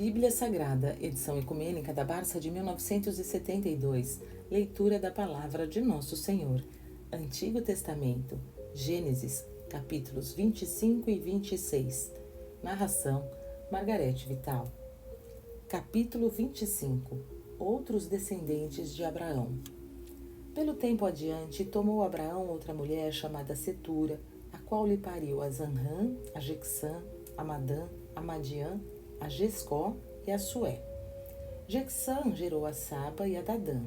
Bíblia Sagrada, edição ecumênica da Barça de 1972, leitura da Palavra de Nosso Senhor. Antigo Testamento, Gênesis, capítulos 25 e 26. Narração, Margarete Vital. Capítulo 25. Outros descendentes de Abraão. Pelo tempo adiante, tomou Abraão outra mulher chamada Setura, a qual lhe pariu a Zanrã, a Jequsã, a Madã, a Madiã, a Jescó e a Sué. Jequsã gerou a Saba e a Dadã.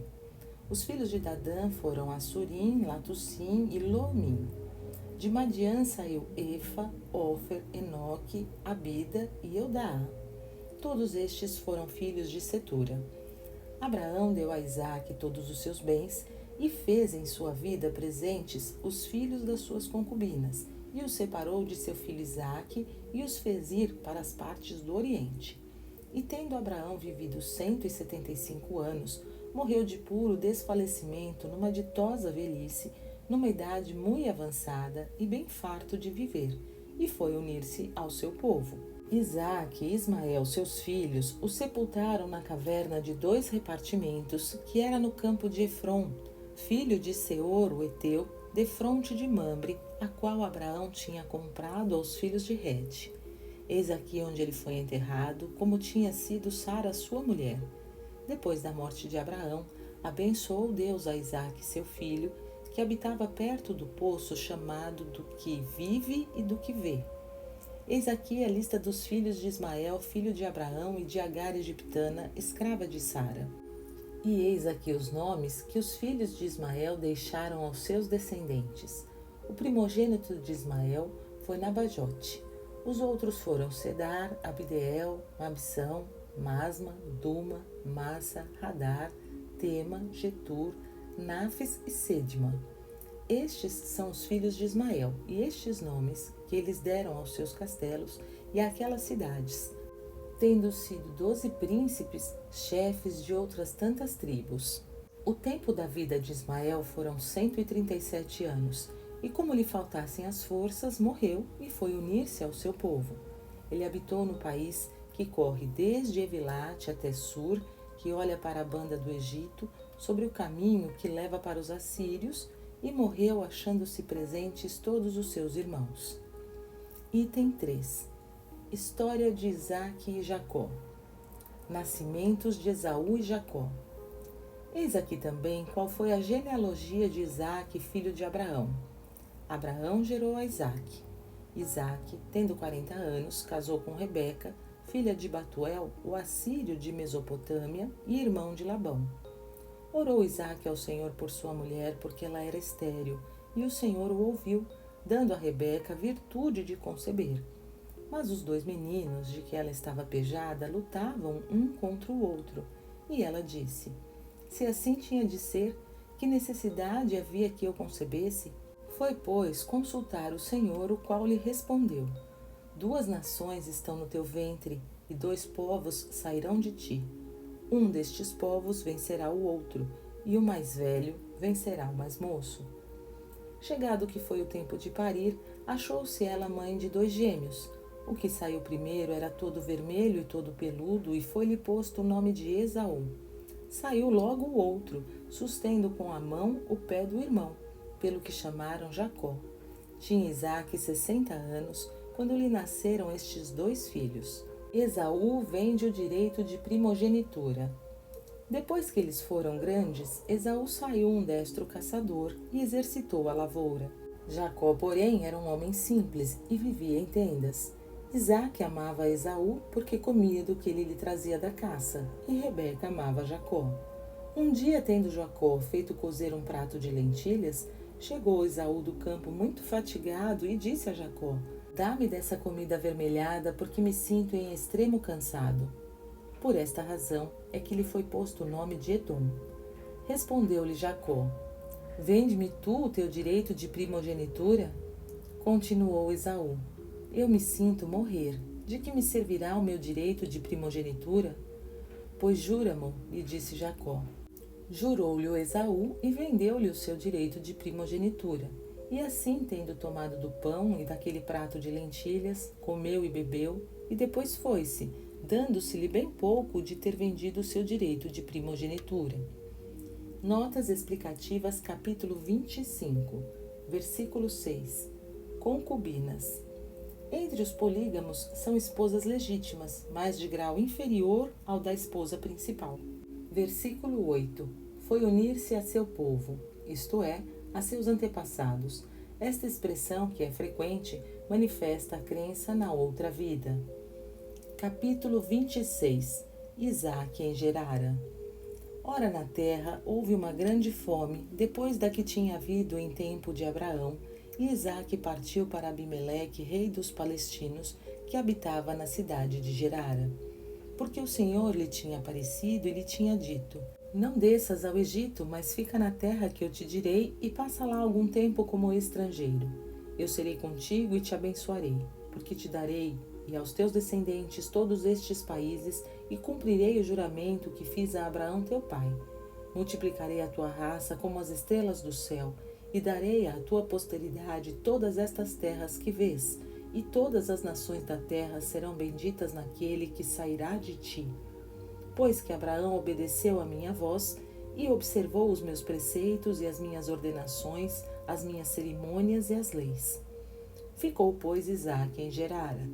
Os filhos de Dadã foram Assurim, Latussim e Lomim. De Madiã saiu Efa, Ofer, Enoque, Abida e Eudaá. Todos estes foram filhos de Setura. Abraão deu a Isaque todos os seus bens e fez em sua vida presentes os filhos das suas concubinas, e os separou de seu filho Isaque e os fez ir para as partes do Oriente. E tendo Abraão vivido 175 anos, morreu de puro desfalecimento numa ditosa velhice, numa idade muito avançada e bem farto de viver, e foi unir-se ao seu povo. Isaque e Ismael, seus filhos, o sepultaram na caverna de 2 repartimentos, que era no campo de Efron, filho de Seor, o Eteu, defronte de Mamre, a qual Abraão tinha comprado aos filhos de Het. Eis aqui onde ele foi enterrado, como tinha sido Sara, sua mulher. Depois da morte de Abraão, abençoou Deus a Isaque, seu filho, que habitava perto do poço chamado do que vive e do que vê. Eis aqui a lista dos filhos de Ismael, filho de Abraão, e de Agar egiptana, escrava de Sara. E eis aqui os nomes que os filhos de Ismael deixaram aos seus descendentes. O primogênito de Ismael foi Nabajote. Os outros foram Cedar, Abdeel, Mabsão, Masma, Duma, Massa, Hadar, Tema, Getur, Nafes e Sedma. Estes são os filhos de Ismael, e estes nomes que eles deram aos seus castelos e àquelas cidades, tendo sido 12 príncipes, chefes de outras tantas tribos. O tempo da vida de Ismael foram 137 anos, e como lhe faltassem as forças, morreu e foi unir-se ao seu povo. Ele habitou no país que corre desde Evilate até Sur, que olha para a banda do Egito, sobre o caminho que leva para os assírios, e morreu achando-se presentes todos os seus irmãos. Item 3. História de Isaque e Jacó. Nascimentos de Esaú e Jacó. Eis aqui também qual foi a genealogia de Isaque, filho de Abraão. Abraão gerou a Isaque. Isaque, tendo 40 anos, casou com Rebeca, filha de Batuel, o assírio de Mesopotâmia, e irmão de Labão. Orou Isaque ao Senhor por sua mulher, porque ela era estéril, e o Senhor o ouviu, dando a Rebeca virtude de conceber. Mas os 2 meninos de que ela estava pejada lutavam um contra o outro, e ela disse: se assim tinha de ser, que necessidade havia que eu concebesse? Foi, pois, consultar o Senhor, o qual lhe respondeu: 2 nações estão no teu ventre, e 2 povos sairão de ti. Um destes povos vencerá o outro, e o mais velho vencerá o mais moço. Chegado que foi o tempo de parir, achou-se ela mãe de 2 gêmeos. O que saiu primeiro era todo vermelho e todo peludo, e foi-lhe posto o nome de Esaú. Saiu logo o outro, sustendo com a mão o pé do irmão, pelo que chamaram Jacó. Tinha Isaque 60 anos, quando lhe nasceram estes 2 filhos. Esaú vende o direito de primogenitura. Depois que eles foram grandes, Esaú saiu um destro caçador e exercitou a lavoura. Jacó, porém, era um homem simples e vivia em tendas. Isaque amava Esaú porque comia do que ele lhe trazia da caça, e Rebeca amava Jacó. Um dia, tendo Jacó feito cozer um prato de lentilhas, chegou Esaú do campo muito fatigado e disse a Jacó: dá-me dessa comida avermelhada, porque me sinto em extremo cansado. Por esta razão é que lhe foi posto o nome de Edom. Respondeu-lhe Jacó: vende-me tu o teu direito de primogenitura? Continuou Esaú: eu me sinto morrer. De que me servirá o meu direito de primogenitura? Pois jura-mo, lhe disse Jacó. Jurou-lhe o Esaú e vendeu-lhe o seu direito de primogenitura. E assim, tendo tomado do pão e daquele prato de lentilhas, comeu e bebeu, e depois foi-se, dando-se-lhe bem pouco de ter vendido o seu direito de primogenitura. Notas explicativas, capítulo 25, versículo 6. Concubinas. Entre os polígamos são esposas legítimas, mas de grau inferior ao da esposa principal. Versículo 8. Foi unir-se a seu povo, isto é, a seus antepassados. Esta expressão, que é frequente, manifesta a crença na outra vida. Capítulo 26. Isaque em Gerara. Ora, na terra houve uma grande fome, depois da que tinha havido em tempo de Abraão, e Isaque partiu para Abimeleque, rei dos palestinos, que habitava na cidade de Gerara. Porque o Senhor lhe tinha aparecido e lhe tinha dito: não desças ao Egito, mas fica na terra que eu te direi e passa lá algum tempo como estrangeiro. Eu serei contigo e te abençoarei, porque te darei e aos teus descendentes todos estes países e cumprirei o juramento que fiz a Abraão teu pai. Multiplicarei a tua raça como as estrelas do céu e darei à tua posteridade todas estas terras que vês, e todas as nações da terra serão benditas naquele que sairá de ti. Pois que Abraão obedeceu à minha voz e observou os meus preceitos e as minhas ordenações, as minhas cerimônias e as leis. Ficou, pois, Isaque em Gerara.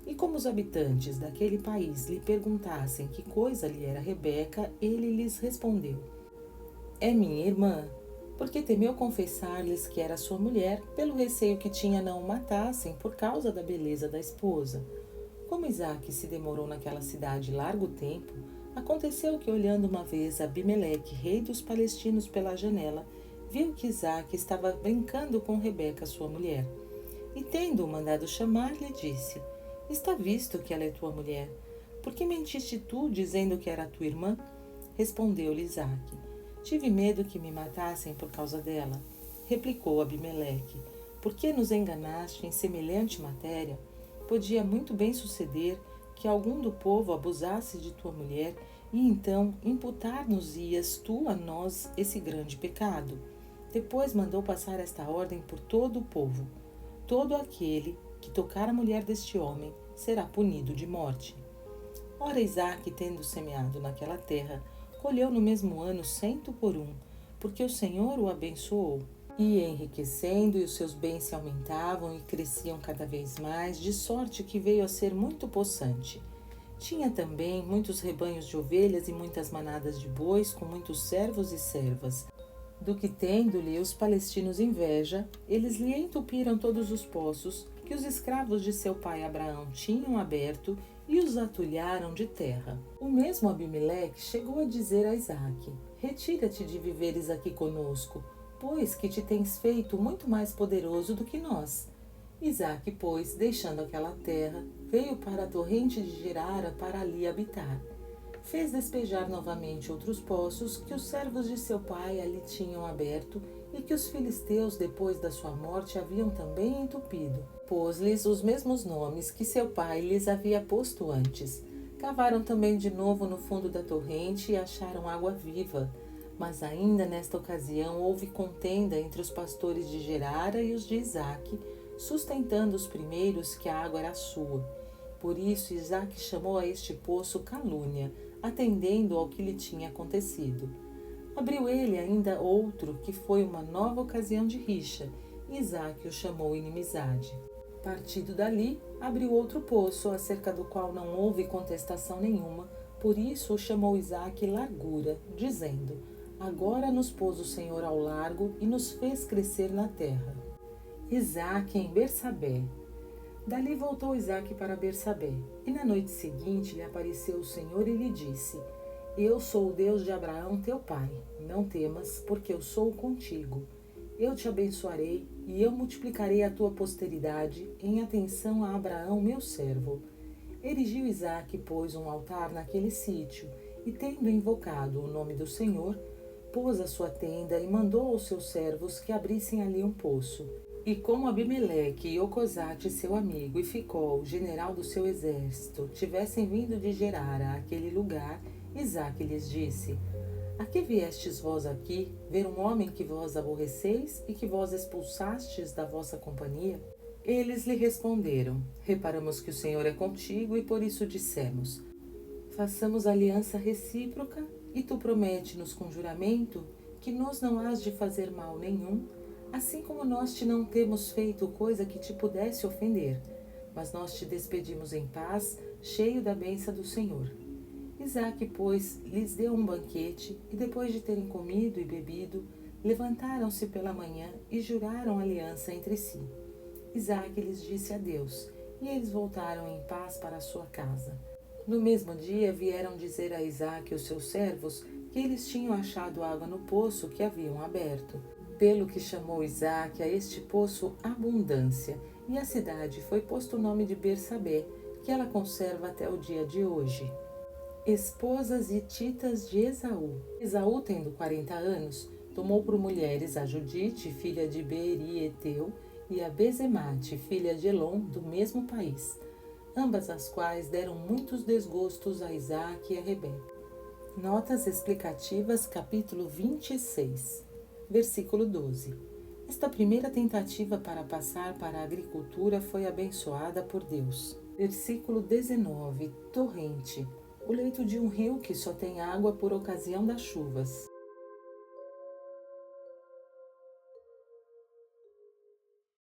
E como os habitantes daquele país lhe perguntassem que coisa lhe era Rebeca, ele lhes respondeu: é minha irmã, porque temeu confessar-lhes que era sua mulher, pelo receio que tinha não o matassem por causa da beleza da esposa. Como Isaque se demorou naquela cidade largo tempo, aconteceu que, olhando uma vez Abimeleque, rei dos palestinos, pela janela, viu que Isaque estava brincando com Rebeca, sua mulher. E, tendo-o mandado chamar, lhe disse: está visto que ela é tua mulher. Por que mentiste tu, dizendo que era tua irmã? Respondeu-lhe Isaque: tive medo que me matassem por causa dela. Replicou Abimeleque: por que nos enganaste em semelhante matéria? Podia muito bem suceder que algum do povo abusasse de tua mulher, e então imputar-nos-ias tu a nós esse grande pecado. Depois mandou passar esta ordem por todo o povo: todo aquele que tocar a mulher deste homem será punido de morte. Ora, Isaque, tendo semeado naquela terra, colheu no mesmo ano 100 por 1, porque o Senhor o abençoou. Ia enriquecendo, e os seus bens se aumentavam e cresciam cada vez mais, de sorte que veio a ser muito possante. Tinha também muitos rebanhos de ovelhas e muitas manadas de bois, com muitos servos e servas. Do que, tendo-lhe os palestinos inveja, eles lhe entupiram todos os poços que os escravos de seu pai Abraão tinham aberto e os atulharam de terra. O mesmo Abimeleque chegou a dizer a Isaque: retira-te de viveres aqui conosco, pois que te tens feito muito mais poderoso do que nós. Isaque, pois, deixando aquela terra, veio para a torrente de Gerara para ali habitar. Fez despejar novamente outros poços que os servos de seu pai ali tinham aberto e que os filisteus, depois da sua morte, haviam também entupido. Pôs-lhes os mesmos nomes que seu pai lhes havia posto antes. Cavaram também de novo no fundo da torrente e acharam água viva. Mas ainda nesta ocasião houve contenda entre os pastores de Gerara e os de Isaque, sustentando os primeiros que a água era sua. Por isso Isaque chamou a este poço Calúnia, atendendo ao que lhe tinha acontecido. Abriu ele ainda outro, que foi uma nova ocasião de rixa, e Isaque o chamou Inimizade. Partido dali, abriu outro poço, acerca do qual não houve contestação nenhuma, por isso o chamou Isaque Largura, dizendo: agora nos pôs o Senhor ao largo e nos fez crescer na terra. Isaque em Bersabé. Dali voltou Isaque para Bersabé, e na noite seguinte lhe apareceu o Senhor e lhe disse: eu sou o Deus de Abraão teu pai, não temas, porque eu sou contigo. Eu te abençoarei e eu multiplicarei a tua posteridade em atenção a Abraão meu servo. Erigiu Isaque, pois, um altar naquele sítio, e tendo invocado o nome do Senhor, pôs a sua tenda e mandou aos seus servos que abrissem ali um poço. E como Abimeleque e Ocosate, seu amigo, e Ficol, general do seu exército, tivessem vindo de Gerara àquele lugar, Isaque lhes disse: a que viestes vós aqui, ver um homem que vós aborreceis e que vós expulsastes da vossa companhia? Eles lhe responderam: reparamos que o Senhor é contigo e por isso dissemos: Façamos aliança recíproca, e tu promete-nos com juramento que nos não hás de fazer mal nenhum, assim como nós te não temos feito coisa que te pudesse ofender, mas nós te despedimos em paz, cheio da bênção do Senhor. Isaque, pois, lhes deu um banquete, e depois de terem comido e bebido, levantaram-se pela manhã e juraram aliança entre si. Isaque lhes disse adeus, e eles voltaram em paz para a sua casa. No mesmo dia vieram dizer a Isaque e os seus servos que eles tinham achado água no poço que haviam aberto, pelo que chamou Isaque a este poço Abundância, e à cidade foi posto o nome de Bersabé, que ela conserva até o dia de hoje. Esposas hititas de Esaú. Esaú, tendo 40 anos, tomou por mulheres a Judite, filha de Beeri Eteu, e a Bezemate, filha de Elon, do mesmo país, ambas as quais deram muitos desgostos a Isaque e a Rebeca. Notas explicativas, capítulo 26, versículo 12. Esta primeira tentativa para passar para a agricultura foi abençoada por Deus. Versículo 19, torrente. O leito de um rio que só tem água por ocasião das chuvas.